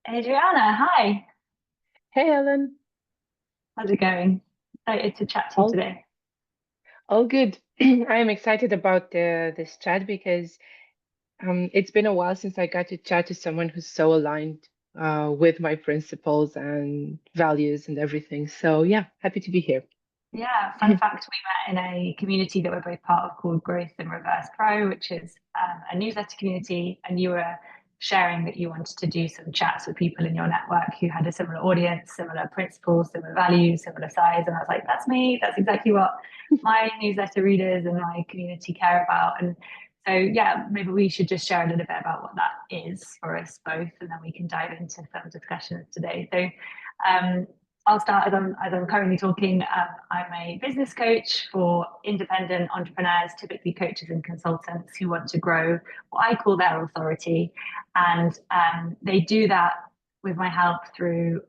Adriana, hi. Hey Ellen, How's it going? Excited to chat to you all today. all good. I am excited about this chat because it's been a while since I got to chat to someone who's so aligned with my principles and values and everything. So yeah, happy to be here. Yeah, fun fact, we met in a community that we're both part of called Growth in Reverse Pro, which is a newsletter community. And you were sharing that you wanted to do some chats with people in your network who had a similar audience, similar principles, similar values, similar size. And I was like, that's me. That's exactly what my newsletter readers and my community care about. And so, yeah, maybe we should just share a little bit about what that is for us both, and then we can dive into some discussions today. So, um, I'll start as I'm currently talking. I'm a business coach for independent entrepreneurs, typically coaches and consultants who want to grow what I call their authority. And they do that with my help through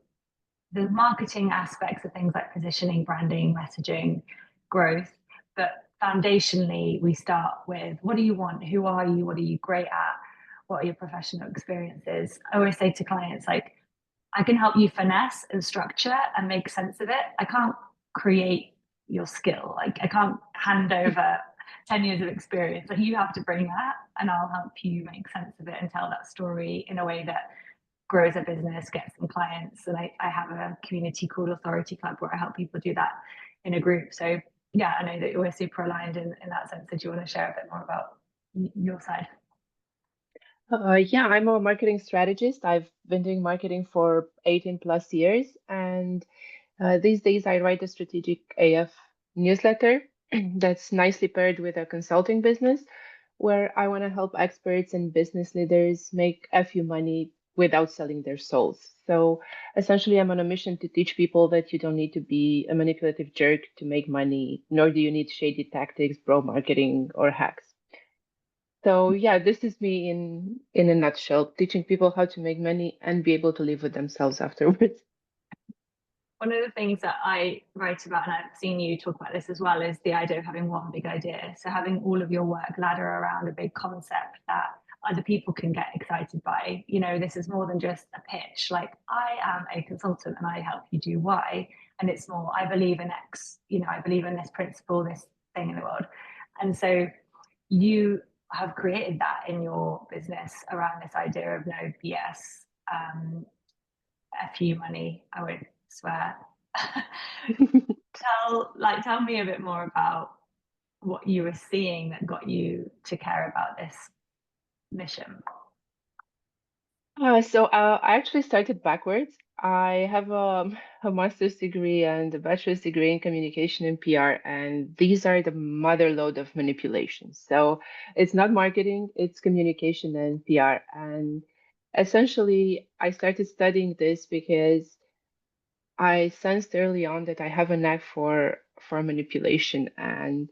the marketing aspects of things like positioning, branding, messaging, growth. But foundationally, we start with what do you want? Who are you? What are you great at? What are your professional experiences? I always say to clients, like, I can help you finesse and structure and make sense of it. I can't create your skill. Like I can't hand over 10 years of experience. Like you have to bring that and I'll help you make sense of it and tell that story in a way that grows a business, gets some clients. And I have a community called Authority Club where I help people do that in a group. So yeah, I know that we're super aligned in that sense. Did you want to share a bit more about your side? Yeah, I'm a marketing strategist. I've been doing marketing for 18 plus years, and these days I write a strategic AF newsletter that's nicely paired with a consulting business where I want to help experts and business leaders make a few money without selling their souls. So essentially, I'm on a mission to teach people that you don't need to be a manipulative jerk to make money, nor do you need shady tactics, bro marketing, or hacks. So yeah, this is me in a nutshell, teaching people how to make money and be able to live with themselves afterwards. One of the things that I write about, and I've seen you talk about this as well, is the idea of having one big idea. So having all of your work ladder around a big concept that other people can get excited by. You know, this is more than just a pitch. Like I am a consultant and I help you do Y. And it's more, I believe in X, you know, I believe in this principle, this thing in the world. And so you have created that in your business around this idea of no BS, FU money. I won't swear. Tell me a bit more about what you were seeing that got you to care about this mission. I actually started backwards. I have a master's degree and a bachelor's degree in communication and PR, and these are the mother load of manipulation. So it's not marketing, it's communication and PR. And essentially, I started studying this because I sensed early on that I have a knack for manipulation. And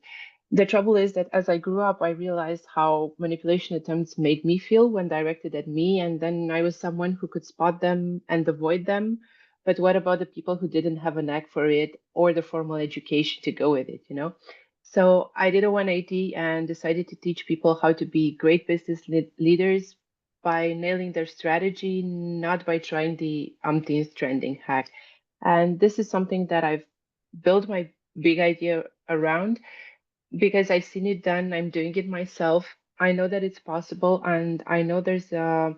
the trouble is that as I grew up, I realized how manipulation attempts made me feel when directed at me, and then I was someone who could spot them and avoid them. But what about the people who didn't have a knack for it or the formal education to go with it, you know? So I did a 180 and decided to teach people how to be great business leaders by nailing their strategy, not by trying the umpteenth trending hack. And this is something that I've built my big idea around because I've seen it done. I'm doing it myself. I know that it's possible, and I know there's a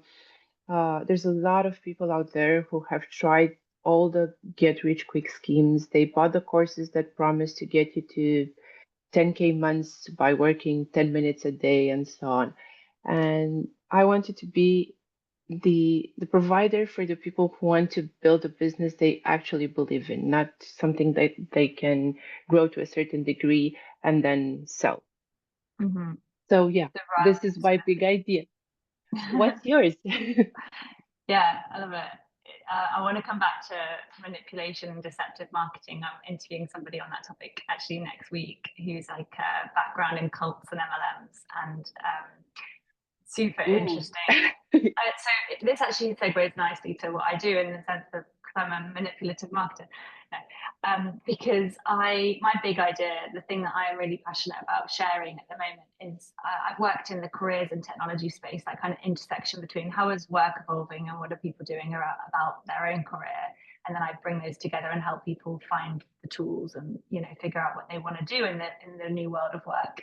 lot of people out there who have tried all the get rich quick schemes. They bought the courses that promise to get you to 10K months by working 10 minutes a day and so on. And I wanted to be the provider for the people who want to build a business they actually believe in, not something that they can grow to a certain degree and then sell. Mm-hmm. So yeah, The this is my big idea. right. What's yours? Yeah, I love it. I want to come back to manipulation and deceptive marketing. I'm interviewing somebody on that topic actually next week who's like a background in cults and MLMs and super Ooh. interesting. So this actually segues nicely to what I do in the sense of because I'm a manipulative marketer. No. because my big idea, the thing that I'm really passionate about sharing at the moment is I've worked in the careers and technology space, that kind of intersection between how is work evolving and what are people doing about their own career. And then I bring those together and help people find the tools and, figure out what they want to do in the new world of work.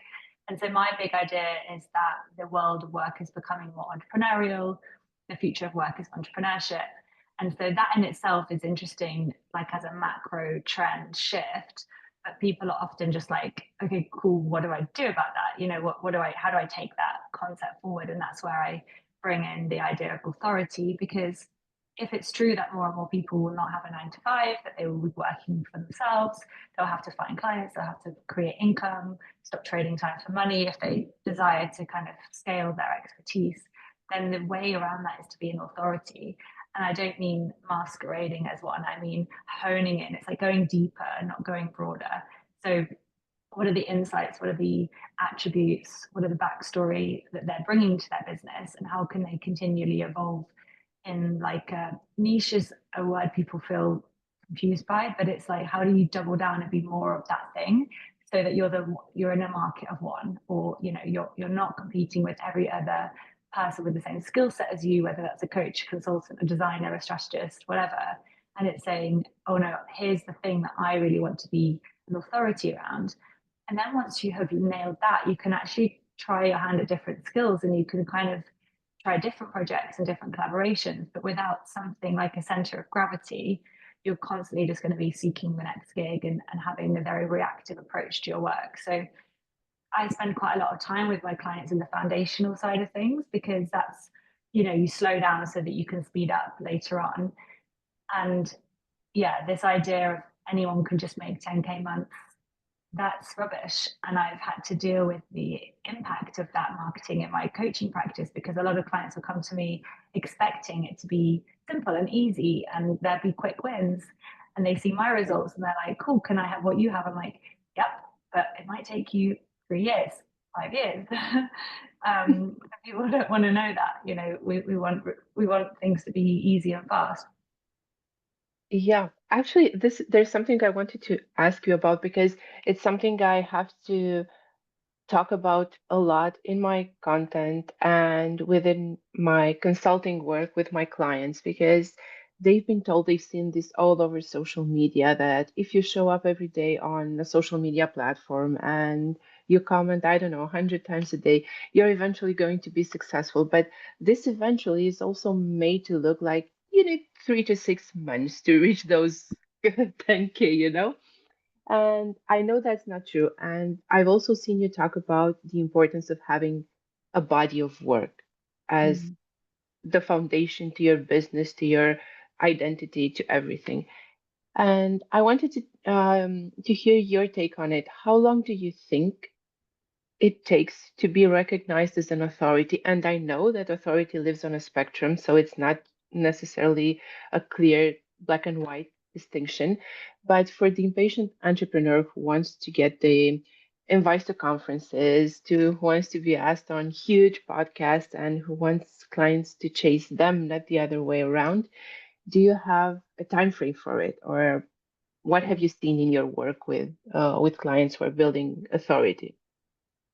And so my big idea is that the world of work is becoming more entrepreneurial. The future of work is entrepreneurship. And so that in itself is interesting, like as a macro trend shift. But people are often just like, okay, cool, what do I do about that? How do I take that concept forward? And that's where I bring in the idea of authority, because if it's true that more and more people will not have a 9 to 5, that they will be working for themselves, they'll have to find clients, they'll have to create income, stop trading time for money if they desire to kind of scale their expertise, then the way around that is to be an authority. And I don't mean masquerading as one, I mean honing in. It's like going deeper, not going broader. So what are the insights? What are the attributes? What are the backstory that they're bringing to their business? And how can they continually evolve in like niche is a word people feel confused by, but it's like, how do you double down and be more of that thing so that you're in a market of one, or you're not competing with every other person with the same skill set as you, whether that's a coach, consultant, a designer, a strategist, whatever. And it's saying, oh no, here's the thing that I really want to be an authority around. And then once you have nailed that, you can actually try your hand at different skills, and you can kind of try different projects and different collaborations. But without something like a center of gravity, you're constantly just going to be seeking the next gig and having a very reactive approach to your work. So I spend quite a lot of time with my clients in the foundational side of things, because that's, you slow down so that you can speed up later on. And yeah, this idea of anyone can just make 10K months, that's rubbish. And I've had to deal with the impact of that marketing in my coaching practice, because a lot of clients will come to me expecting it to be simple and easy and there'd be quick wins. And they see my results and they're like, cool, can I have what you have? I'm like, yep, but it might take you 3 years, 5 years. People don't want to know that. We want things to be easy and fast. Yeah, actually, there's something I wanted to ask you about because it's something I have to talk about a lot in my content and within my consulting work with my clients because they've been told they've seen this all over social media that if you show up every day on a social media platform and you comment, I don't know, 100 times a day, you're eventually going to be successful. But this eventually is also made to look like you need 3 to 6 months to reach those 10K, you know? And I know that's not true. And I've also seen you talk about the importance of having a body of work as Mm. the foundation to your business, to your identity, to everything. And I wanted to hear your take on it. How long do you think it takes to be recognized as an authority? And I know that authority lives on a spectrum, so it's not necessarily a clear black and white distinction. But for the impatient entrepreneur who wants to get the invites to conferences, who wants to be asked on huge podcasts, and who wants clients to chase them, not the other way around, do you have a time frame for it, or what have you seen in your work with clients who are building authority?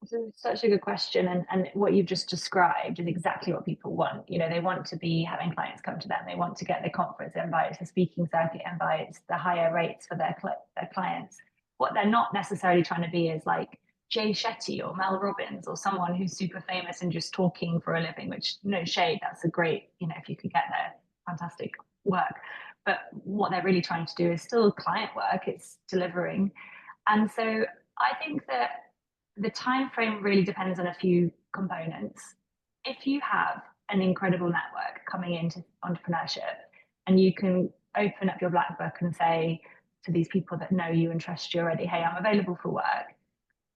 So such a good question. And what you've just described is exactly what people want. They want to be having clients come to them. They want to get the conference invites, the speaking circuit invites, the higher rates for their clients. What they're not necessarily trying to be is like Jay Shetty or Mel Robbins or someone who's super famous and just talking for a living, which no shade, that's a great, if you could get there, fantastic work. But what they're really trying to do is still client work, it's delivering. And so I think that the time frame really depends on a few components. If you have an incredible network coming into entrepreneurship and you can open up your black book and say to these people that know you and trust you already, hey, I'm available for work,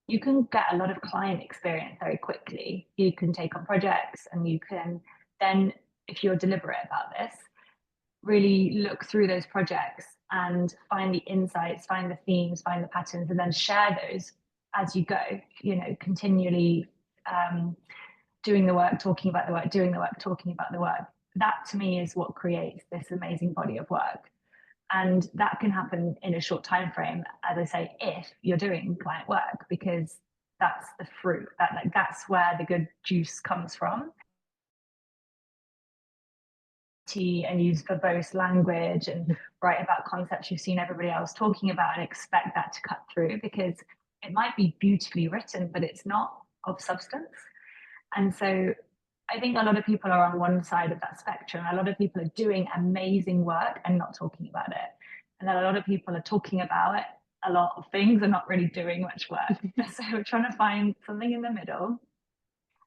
you can get a lot of client experience very quickly. You can take on projects and you can then, if you're deliberate about this, really look through those projects and find the insights, find the themes, find the patterns, and then share those as you go, continually doing the work, talking about the work, doing the work, talking about the work. That to me is what creates this amazing body of work. And that can happen in a short time frame, as I say, if you're doing client work, because that's the fruit, that's where the good juice comes from. And use verbose language and write about concepts you've seen everybody else talking about and expect that to cut through, because it might be beautifully written, but it's not of substance. And so I think a lot of people are on one side of that spectrum. A lot of people are doing amazing work and not talking about it. And then a lot of people are talking about it, a lot of things, and not really doing much work. So we're trying to find something in the middle.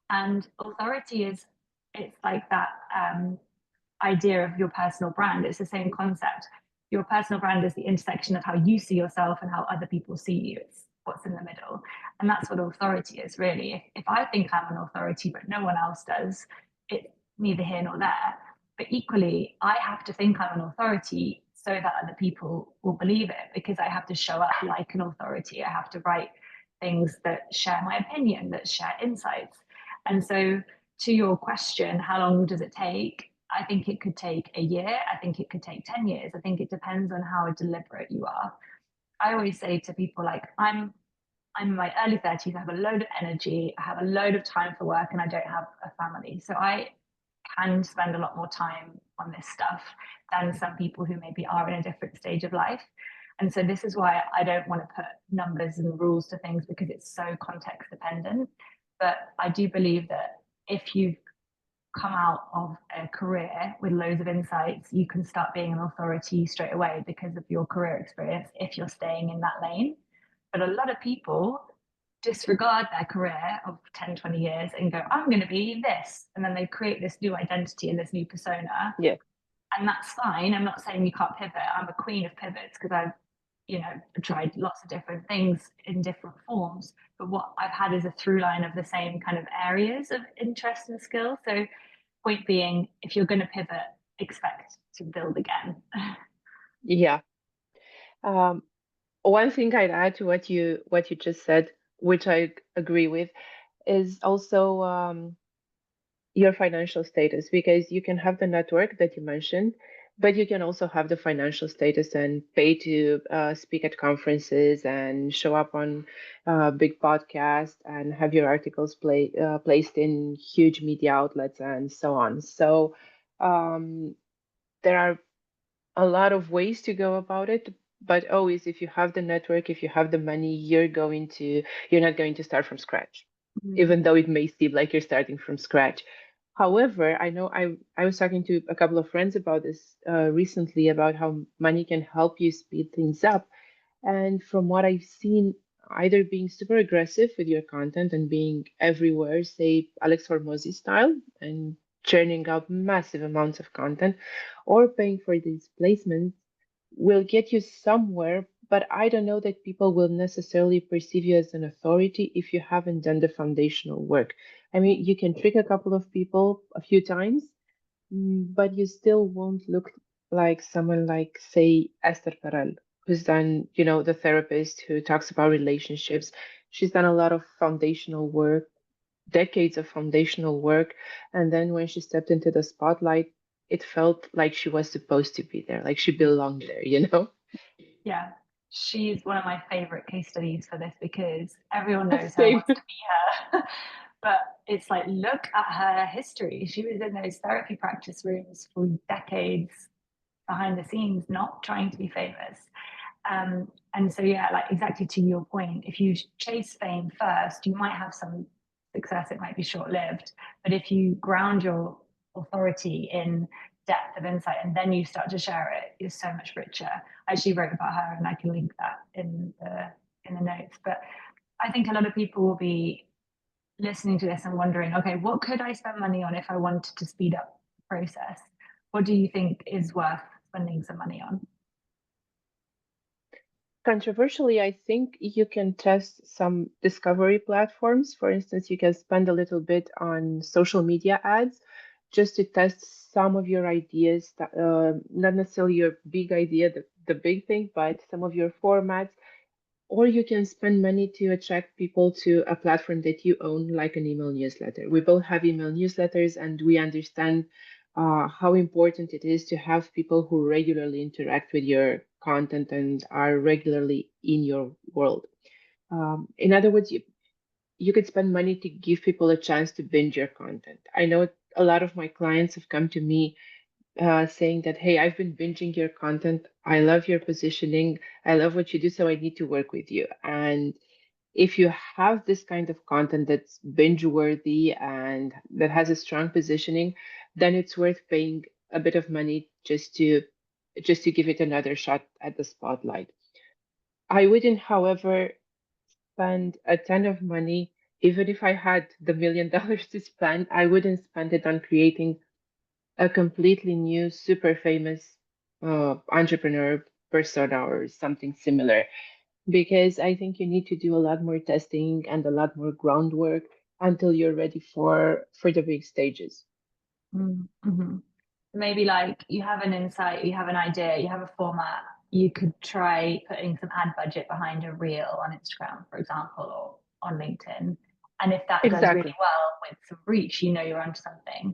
And authority it's like that idea of your personal brand. It's the same concept. Your personal brand is the intersection of how you see yourself and how other people see you. It's what's in the middle. And that's what authority is, really. If I think I'm an authority, but no one else does, it's neither here nor there. But equally, I have to think I'm an authority so that other people will believe it, because I have to show up like an authority. I have to write things that share my opinion, that share insights. And so, to your question, how long does it take? I think it could take a year. I think it could take 10 years. I think it depends on how deliberate you are. I always say to people, like, I'm in my early 30s, I have a load of energy, I have a load of time for work, and I don't have a family. So I can spend a lot more time on this stuff than some people who maybe are in a different stage of life. And so this is why I don't want to put numbers and rules to things, because it's so context dependent. But I do believe that if you've come out of a career with loads of insights, you can start being an authority straight away because of your career experience if you're staying in that lane. But a lot of people disregard their career of 10, 20 years and go, I'm going to be this. And then they create this new identity and this new persona. Yeah. And that's fine. I'm not saying you can't pivot. I'm a queen of pivots because I've, tried lots of different things in different forms. But what I've had is a through line of the same kind of areas of interest and skill. So point being, if you're going to pivot, expect to build again. Yeah. Um, One thing I'd add to what you just said, which I agree with, is also your financial status, because you can have the network that you mentioned, but you can also have the financial status and pay to speak at conferences and show up on big podcasts and have your articles placed in huge media outlets and so on. So um, there are a lot of ways to go about it, but always, if you have the network, if you have the money, you're not going to start from scratch, even though it may seem like you're starting from scratch. However, I know I was talking to a couple of friends about this recently, about how money can help you speed things up. And from what I've seen, either being super aggressive with your content and being everywhere, say Alex Hormozy style, and churning out massive amounts of content, or paying for these placements will get you somewhere. But I don't know that people will necessarily perceive you as an authority if you haven't done the foundational work. I mean, you can trick a couple of people a few times, but you still won't look like someone like, say, Esther Perel, who's done, the therapist who talks about relationships. She's done a lot of foundational work, decades of foundational work. And then when she stepped into the spotlight, it felt like she was supposed to be there, like she belonged there. Yeah, she's one of my favorite case studies for this, because everyone knows her, Same. wants to be her. But it's like, look at her history. She was in those therapy practice rooms for decades behind the scenes, not trying to be famous. And so, yeah, like exactly to your point, if you chase fame first, you might have some success. It might be short lived. But if you ground your authority in depth of insight and then you start to share it, you're so much richer. I actually wrote about her, and I can link that in the notes. But I think a lot of people will be listening to this and wondering, okay, what could I spend money on if I wanted to speed up the process? What do you think is worth spending some money on? Controversially, I think you can test some discovery platforms. For instance, you can spend a little bit on social media ads just to test some of your ideas, not necessarily your big idea, the big thing, but some of your formats. Or you can spend money to attract people to a platform that you own, like an email newsletter. We both have email newsletters, and we understand how important it is to have people who regularly interact with your content and are regularly in your world. In other words, you could spend money to give people a chance to binge your content. I know a lot of my clients have come to me saying that, hey, I've been binging your content. I love your positioning. I love what you do, so I need to work with you. And if you have this kind of content that's binge worthy and that has a strong positioning, then it's worth paying a bit of money just to give it another shot at the spotlight. I wouldn't, however, spend a ton of money. Even if I had the $1 million to spend, I wouldn't spend it on creating a completely new, super famous entrepreneur persona or something similar, because I think you need to do a lot more testing and a lot more groundwork until you're ready for the big stages. Mm-hmm. Maybe like you have an insight, you have an idea, you have a format, you could try putting some ad budget behind a reel on Instagram, for example, or on LinkedIn. And if that does really Exactly. well with some reach, you know you're onto something.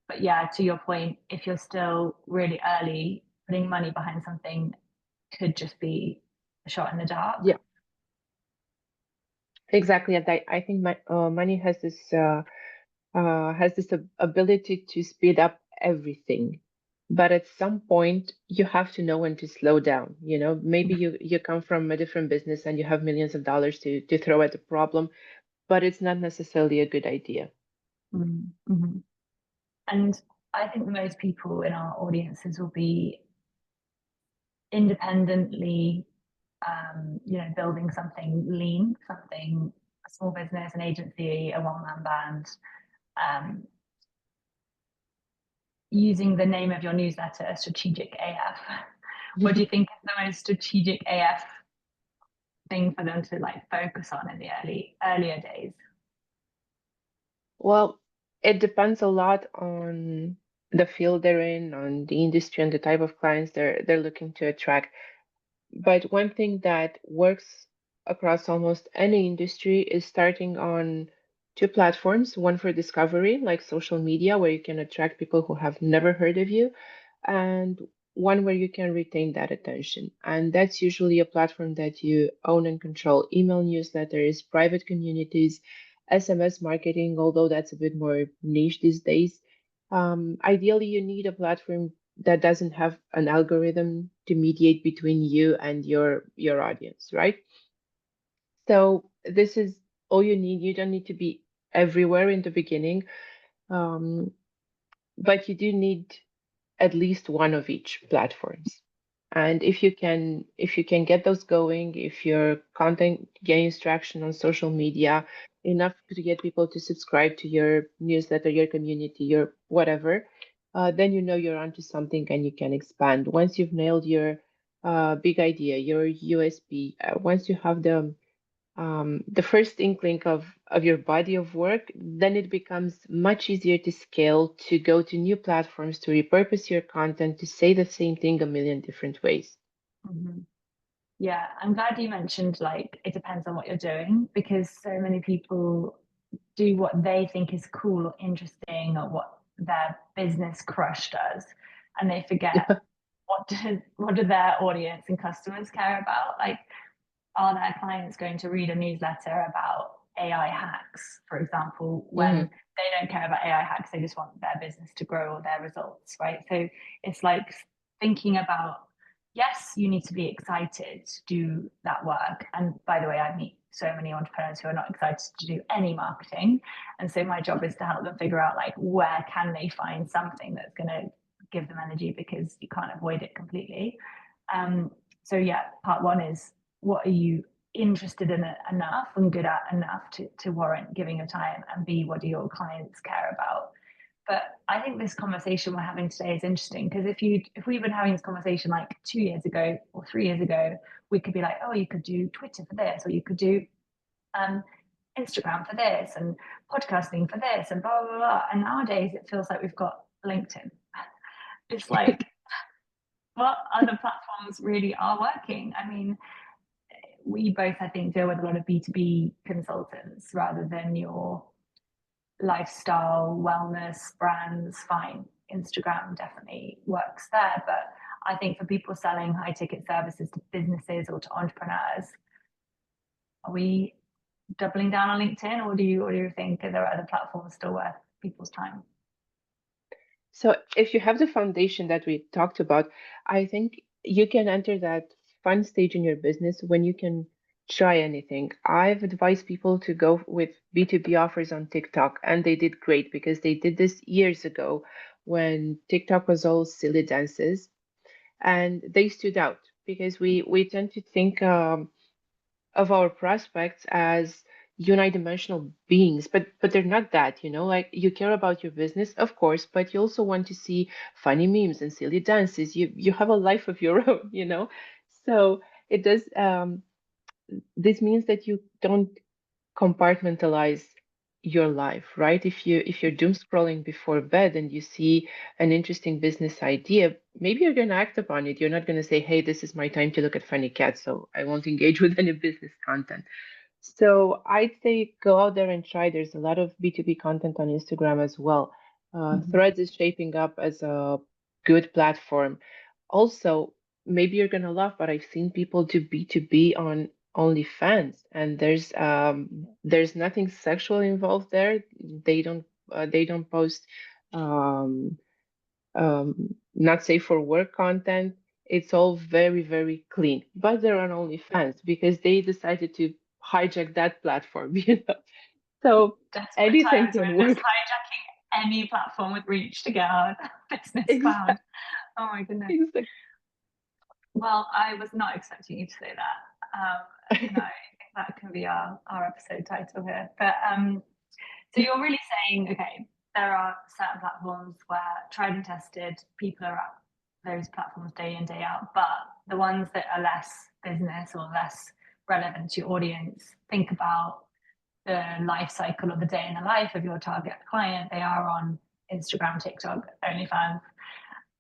But yeah, to your point, if you're still really early, putting money behind something could just be a shot in the dark. Yeah, exactly. And I think money has this ability to speed up everything. But at some point, you have to know when to slow down. You know, maybe you come from a different business and you have millions of dollars to throw at the problem, but it's not necessarily a good idea. Mm-hmm. And I think most people in our audiences will be independently, building something lean, something, a small business, an agency, a one-man band, um, using the name of your newsletter, Strategic AF. What do you think is the most strategic AF thing for them to like focus on in the earlier days? Well, it depends a lot on the field they're in, on the industry, and the type of clients they're looking to attract. But one thing that works across almost any industry is starting on two platforms, one for discovery, like social media, where you can attract people who have never heard of you, and one where you can retain that attention. And that's usually a platform that you own and control: email newsletters, private communities, SMS marketing, although that's a bit more niche these days. Ideally, you need a platform that doesn't have an algorithm to mediate between you and your audience, right? So this is all you need. You don't need to be everywhere in the beginning, um, but you do need at least one of each platforms. And if you can get those going, if your content gains traction on social media enough to get people to subscribe to your newsletter, your community, your whatever, then you know you're onto something and you can expand. Once you've nailed your big idea, your USP, once you have the first inkling of your body of work, then it becomes much easier to scale, to go to new platforms, to repurpose your content, to say the same thing a million different ways. Mm-hmm. Yeah, I'm glad you mentioned like it depends on what you're doing because so many people do what they think is cool or interesting or what their business crush does, and they forget what do their audience and customers care about. Like, are their clients going to read a newsletter about AI hacks, for example, when Hmm. they don't care about AI hacks, they just want their business to grow or their results, right? So it's like thinking about, yes, you need to be excited to do that work. And by the way, I meet so many entrepreneurs who are not excited to do any marketing. And so my job is to help them figure out like where can they find something that's going to give them energy because you can't avoid it completely. Um, so yeah, part one is what are you interested in it enough and good at enough to warrant giving your time, and B, what do your clients care about? But I think this conversation we're having today is interesting because if we've been having this conversation like 2 years ago or 3 years ago, we could be like, oh, you could do Twitter for this, or you could do um, Instagram for this, and podcasting for this, and blah blah blah. And nowadays, it feels like we've got LinkedIn. It's like what other platforms really are working? I mean, we both, I think, deal with a lot of B2B consultants rather than your lifestyle, wellness brands, fine. Instagram definitely works there. But I think for people selling high ticket services to businesses or to entrepreneurs, are we doubling down on LinkedIn, or do you think there are other platforms still worth people's time? So if you have the foundation that we talked about, I think you can enter that fun stage in your business when you can try anything. I've advised people to go with B2B offers on TikTok, and they did great because they did this years ago when TikTok was all silly dances, and they stood out because we tend to think of our prospects as unidimensional beings, but they're not that, you know, like you care about your business, of course, but you also want to see funny memes and silly dances. You have a life of your own, you know. So it does this means that you don't compartmentalize your life, right? If you're doom scrolling before bed and you see an interesting business idea, maybe you're going to act upon it. You're not going to say, hey, this is my time to look at funny cats, so I won't engage with any business content. So I'd say go out there and try. There's a lot of B2B content on Instagram as well. Mm-hmm. Threads is shaping up as a good platform. Also, maybe you're gonna laugh, but I've seen people do B2B on OnlyFans, and there's nothing sexual involved there. They don't post um, not safe for work content. It's all very, very clean. But they're on OnlyFans because they decided to hijack that platform, you know. So Desperate anything times, can we're just work. hijacking any platform with reach to get our business Exactly. found. Oh my goodness. Exactly. Well, I was not expecting you to say that. And I think that can be our episode title here. But so you're really saying, okay, there are certain platforms where tried and tested, people are at those platforms day in, day out, but the ones that are less business or less relevant to your audience, think about the life cycle of the day in the life of your target client. They are on Instagram, TikTok, OnlyFans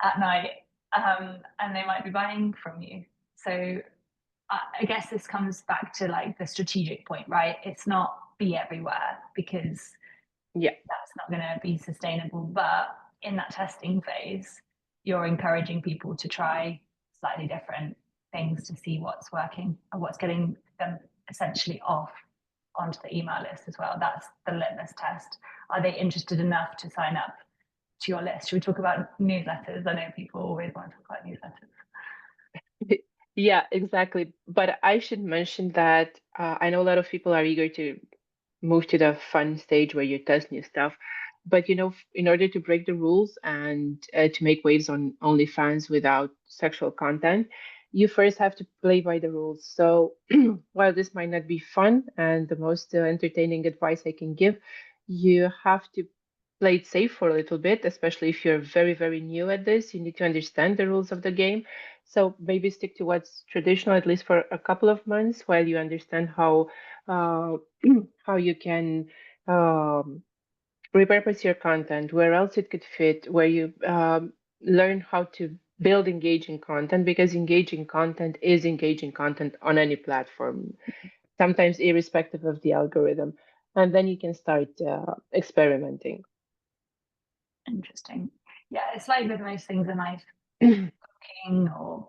at night, and they might be buying from you. So I guess this comes back to like the strategic point, right? It's not be everywhere because Yeah. that's not going to be sustainable. But in that testing phase, you're encouraging people to try slightly different things to see what's working and what's getting them essentially off onto the email list as well. That's the litmus test. Are they interested enough to sign up to your list? Should we talk about newsletters? I know people always want to talk about newsletters. Yeah, exactly. But I should mention that I know a lot of people are eager to move to the fun stage where you test new stuff. But you know, in order to break the rules and to make waves on OnlyFans without sexual content, you first have to play by the rules. So while this might not be fun and the most entertaining advice I can give, you have to play it safe for a little bit, especially if you're very, very new at this. You need to understand the rules of the game. So maybe stick to what's traditional, at least for a couple of months, while you understand uh, how you can um, repurpose your content, where else it could fit, where you learn how to build engaging content, because engaging content is engaging content on any platform, sometimes irrespective of the algorithm. And then you can start experimenting. Interesting. Yeah, it's like with most things in life, cooking or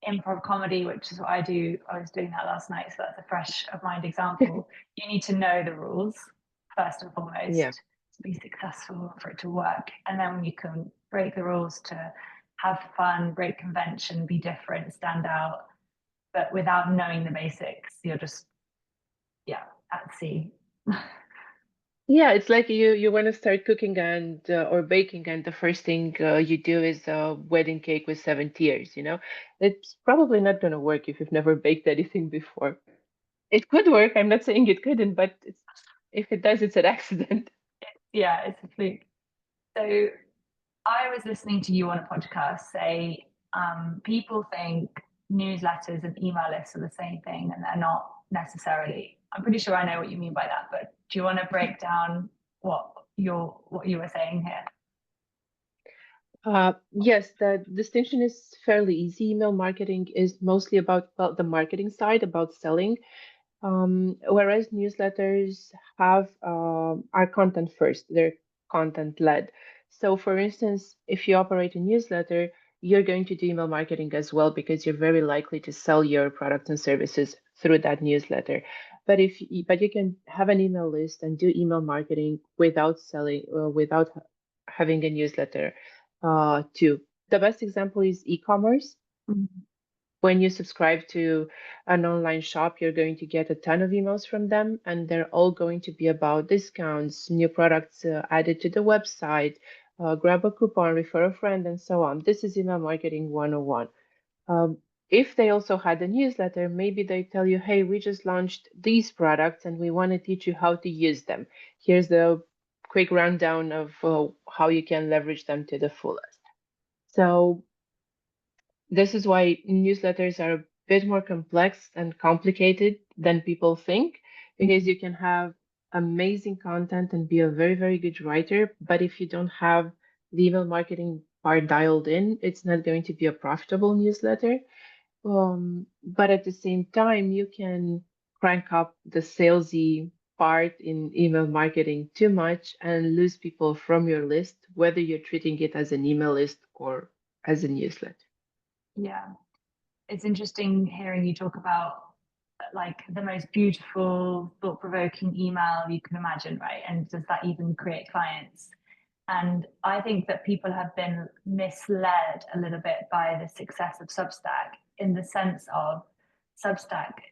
improv comedy, which is what I do. I was doing that last night, so that's a fresh of mind example. You need to know the rules first and Yeah. foremost to be successful, for it to work. And then you can break the rules to have fun, break convention, be different, stand out. But without knowing the basics, you're just, yeah, at sea. Yeah, it's like you want to start cooking and or baking, and the first thing you do is a wedding cake with 7 tiers, you know? It's probably not going to work if you've never baked anything before. It could work. I'm not saying it couldn't, but if it does, it's an accident. Yeah, it's a fluke. So I was listening to you on a podcast say people think newsletters and email lists are the same thing, and they're not necessarily. I'm pretty sure I know what you mean by that, but do you want to break down what you were saying here? Yes, the distinction is fairly easy. Email marketing is mostly about, well, the marketing side, about selling. Whereas newsletters have are content first, they're content led. So, for instance, if you operate a newsletter, you're going to do email marketing as well because you're very likely to sell your products and services through that newsletter. But you can have an email list and do email marketing without selling, without having a newsletter. Too. The best example is e-commerce. Mhm. When you subscribe to an online shop, you're going to get a ton of emails from them, and they're all going to be about discounts, new products added to the website, grab a coupon, refer a friend, and so on. This is email marketing 101. Um, if they also had a newsletter, maybe they tell you, hey, we just launched these products and we want to teach you how to use them. Here's the quick rundown of how you can leverage them to the fullest. So this is why newsletters are a bit more complex and complicated than people think, because you can have amazing content and be a very, very good writer, but if you don't have the email marketing part dialed in, it's not going to be a profitable newsletter. But at the same time, you can crank up the salesy part in email marketing too much and lose people from your list, whether you're treating it as an email list or as a newsletter. Yeah, it's interesting hearing you talk about like the most beautiful, thought-provoking email you can imagine, right? And does that even create clients? And I think that people have been misled a little bit by the success of Substack in the sense of Substack's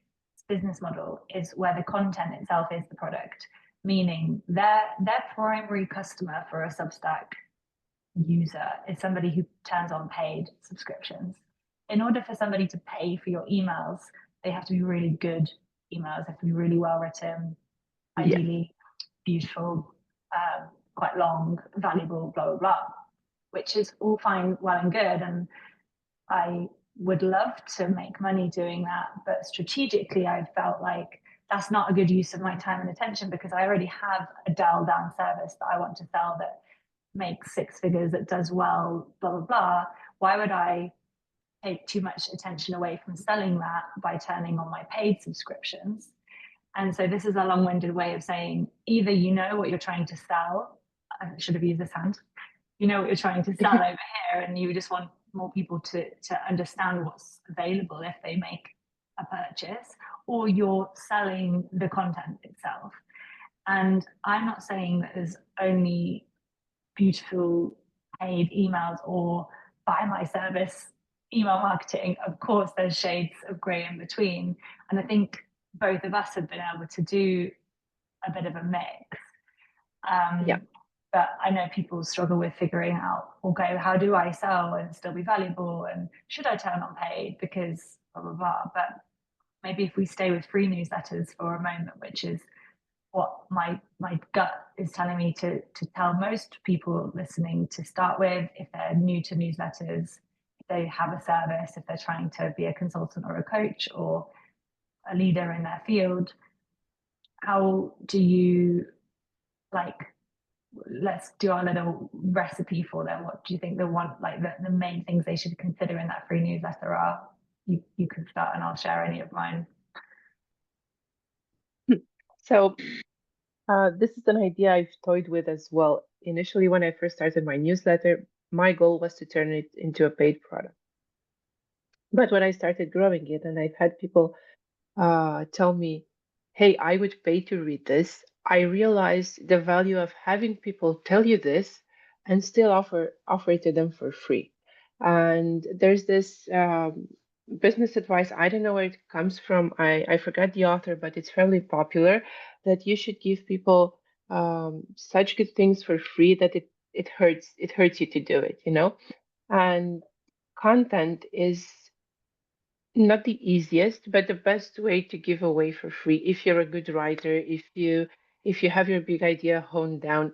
business model is where the content itself is the product, meaning their primary customer for a Substack user is somebody who turns on paid subscriptions. In order for somebody to pay for your emails, they have to be really good emails, they have to be really well written, Yeah. ideally beautiful, quite long, valuable, blah, blah, blah, which is all fine, well and good. And I would love to make money doing that. But strategically, I felt like that's not a good use of my time and attention because I already have a dial down service that I want to sell that makes six figures, that does well, blah, blah, blah. Why would I take too much attention away from selling that by turning on my paid subscriptions? And so this is a long-winded way of saying either you know what you're trying to sell, I should have used this hand, you know what you're trying to sell over here, and you just want more people to understand what's available if they make a purchase, or you're selling the content itself. And I'm not saying that there's only beautiful paid emails or buy my service email marketing. Of course, there's shades of grey in between. And I think both of us have been able to do a bit of a mix. Yeah. But I know people struggle with figuring out, okay, how do I sell and still be valuable? And should I turn on paid? Because blah, blah, blah. But maybe if we stay with free newsletters for a moment, which is what my gut is telling me to tell most people listening to start with, if they're new to newsletters, if they have a service, if they're trying to be a consultant or a coach or a leader in their field. How do you like, let's do our little recipe for them. What do you think the main things they should consider in that free newsletter are? You can start and I'll share any of mine. So this is an idea I've toyed with as well. Initially, when I first started my newsletter, my goal was to turn it into a paid product. But when I started growing it, and I've had people tell me, hey, I would pay to read this, I realized the value of having people tell you this and still offer it to them for free. And there's this business advice, I don't know where it comes from. I forgot the author, but it's fairly popular that you should give people such good things for free that it hurts you to do it, you know? And content is not the easiest, but the best way to give away for free if you're a good writer, if you have your big idea honed down,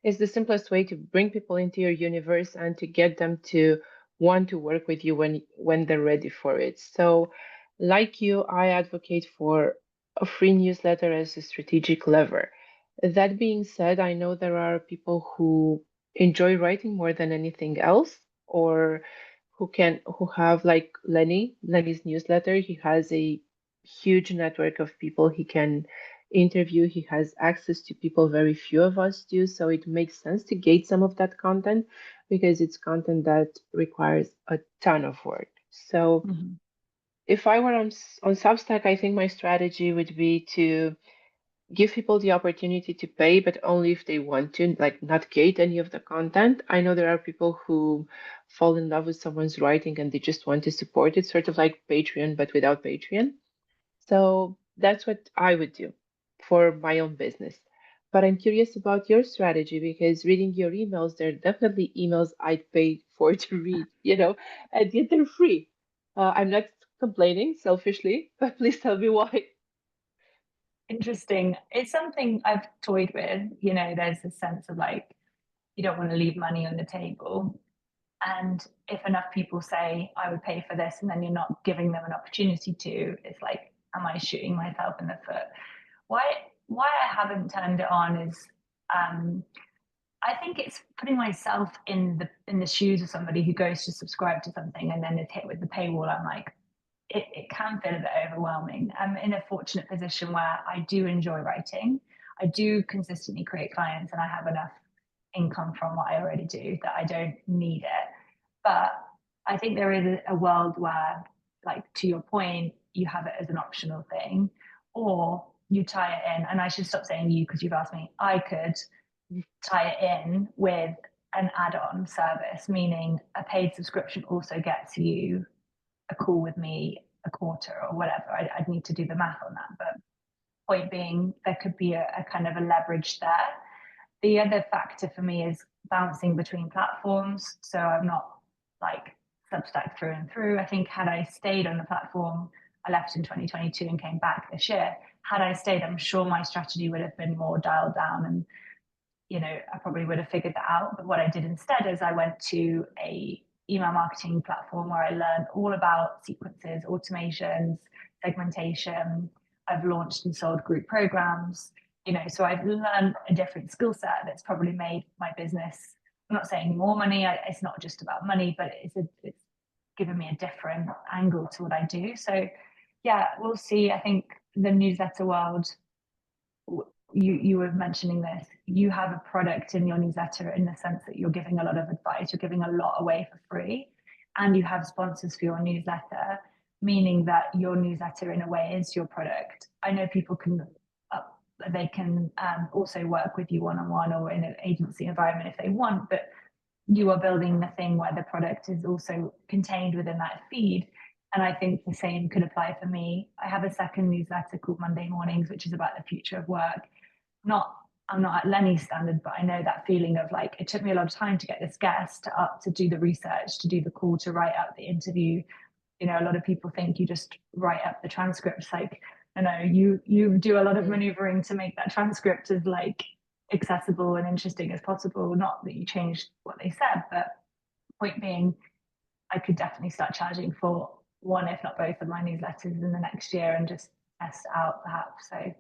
is the simplest way to bring people into your universe and to get them to want to work with you when they're ready for it. So, like you, I advocate for a free newsletter as a strategic lever. That being said, I know there are people who enjoy writing more than anything else, or who have like Lenny's newsletter. He has a huge network of people he can interview. He has access to people very few of us do. So it makes sense to gate some of that content because it's content that requires a ton of work. So Mhm. if I were on Substack, I think my strategy would be to give people the opportunity to pay, but only if they want to, like not gate any of the content. I know there are people who fall in love with someone's writing and they just want to support it, sort of like Patreon, but without Patreon. So that's what I would do for my own business. But I'm curious about your strategy because reading your emails, there are definitely emails I'd pay for to read, and yet they're free. I'm not complaining selfishly, but please tell me why. Interesting. It's something I've toyed with. There's a sense of like, you don't want to leave money on the table. And if enough people say, I would pay for this, and then you're not giving them an opportunity to, it's like, am I shooting myself in the foot? Why why I haven't turned it on is um, I think it's putting myself in the shoes of somebody who goes to subscribe to something and then is hit with the paywall. I'm like, it can feel a bit overwhelming. I'm in a fortunate position where I do enjoy writing. I do consistently create clients and I have enough income from what I already do that I don't need it. But I think there is a world where, like, to your point, you have it as an optional thing or you tie it in. And I should stop saying you because you've asked me. I could tie it in with an add-on service, meaning a paid subscription also gets you a call with me a quarter or whatever. I'd need to do the math on that. But point being, there could be a kind of a leverage there. The other factor for me is bouncing between platforms. So I'm not like Substack through and through. I think had I stayed on the platform, I left in 2022 and came back this year. Had I stayed, I'm sure my strategy would have been more dialed down and I probably would have figured that out. But what I did instead is I went to a email marketing platform where I learned all about sequences, automations, segmentation. I've launched and sold group programs, so I've learned a different skill set that's probably made my business. I'm not saying more money. It's not just about money, but it's given me a different angle to what I do. So yeah, we'll see. I think the newsletter world, you were mentioning this, you have a product in your newsletter in the sense that you're giving a lot of advice, you're giving a lot away for free, and you have sponsors for your newsletter, meaning that your newsletter in a way is your product. I know people can they can also work with you one-on-one or in an agency environment if they want, but you are building the thing where the product is also contained within that feed. And I think the same could apply for me. I have a second newsletter called Monday Mornings, which is about the future of work. Not I'm not at Lenny's standard, but I know that feeling of like, it took me a lot of time to get this guest up to do the research, to do the call, to write up the interview. A lot of people think you just write up the transcripts. Like, you do a lot of maneuvering to make that transcript as like accessible and interesting as possible. Not that you changed what they said, but point being, I could definitely start charging for one, if not both, of my newsletters in the next year and just test out perhaps. So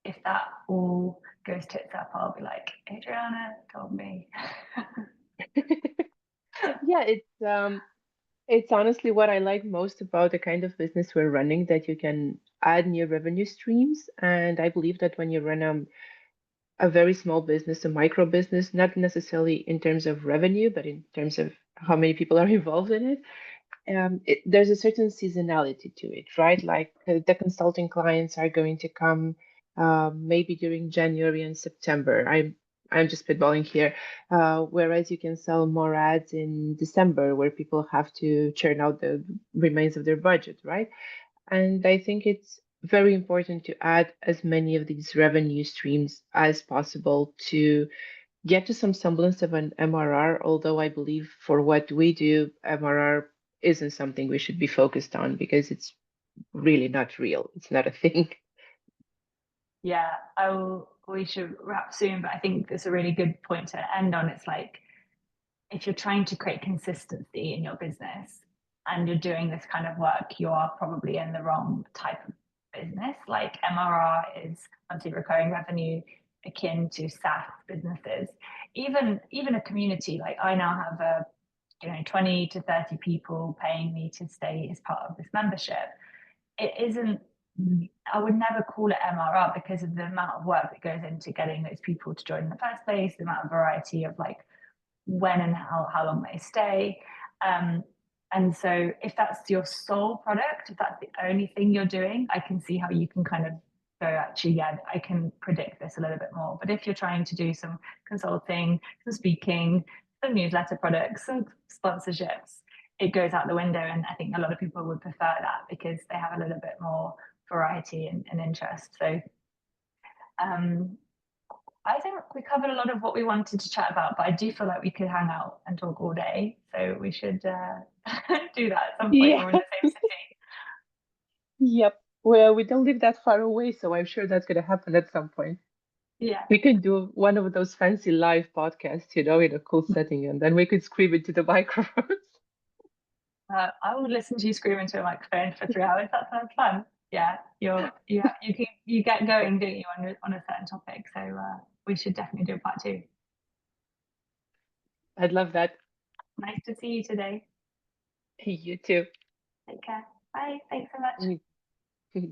if that all goes tits up, I'll be like, Adriana told me. Yeah, it's honestly what I like most about the kind of business we're running, that you can add new revenue streams. And I believe that when you run a very small business, a micro business, not necessarily in terms of revenue, but in terms of how many people are involved in it, there's a certain seasonality to it, right? Like the consulting clients are going to come maybe during January and September. I'm just spitballing here. Whereas you can sell more ads in December, where people have to churn out the remains of their budget, right? And I think it's very important to add as many of these revenue streams as possible to get to some semblance of an MRR, although I believe for what we do, MRR isn't something we should be focused on because it's really not real. It's not a thing. Yeah, we should wrap soon, but I think it's a really good point to end on. It's like, if you're trying to create consistency in your business and you're doing this kind of work, you are probably in the wrong type of business. Like MRR is monthly recurring revenue, akin to SaaS businesses. Even a community, like I now have 20 to 30 people paying me to stay as part of this membership. It isn't I would never call it MRR because of the amount of work that goes into getting those people to join in the first place, the amount of variety of like when and how long they stay. And so if that's your sole product, if that's the only thing you're doing, I can see how you can kind of go, actually, yeah, I can predict this a little bit more. But if you're trying to do some consulting, some speaking, some newsletter products, some sponsorships, it goes out the window. And I think a lot of people would prefer that because they have a little bit more variety and interest. So I think we covered a lot of what we wanted to chat about, but I do feel like we could hang out and talk all day. So we should do that at some point when we're in Yeah. the same city. Yep. Well, we don't live that far away, so I'm sure that's going to happen at some point. Yeah. We can do one of those fancy live podcasts, in a cool setting, and then we could scream into the microphones. I would listen to you scream into a microphone for 3 hours. That sounds fun. Yeah, you get going, don't you, on a certain topic? So we should definitely do a part two. I'd love that. Nice to see you today. You too. Take care. Bye. Thanks so much.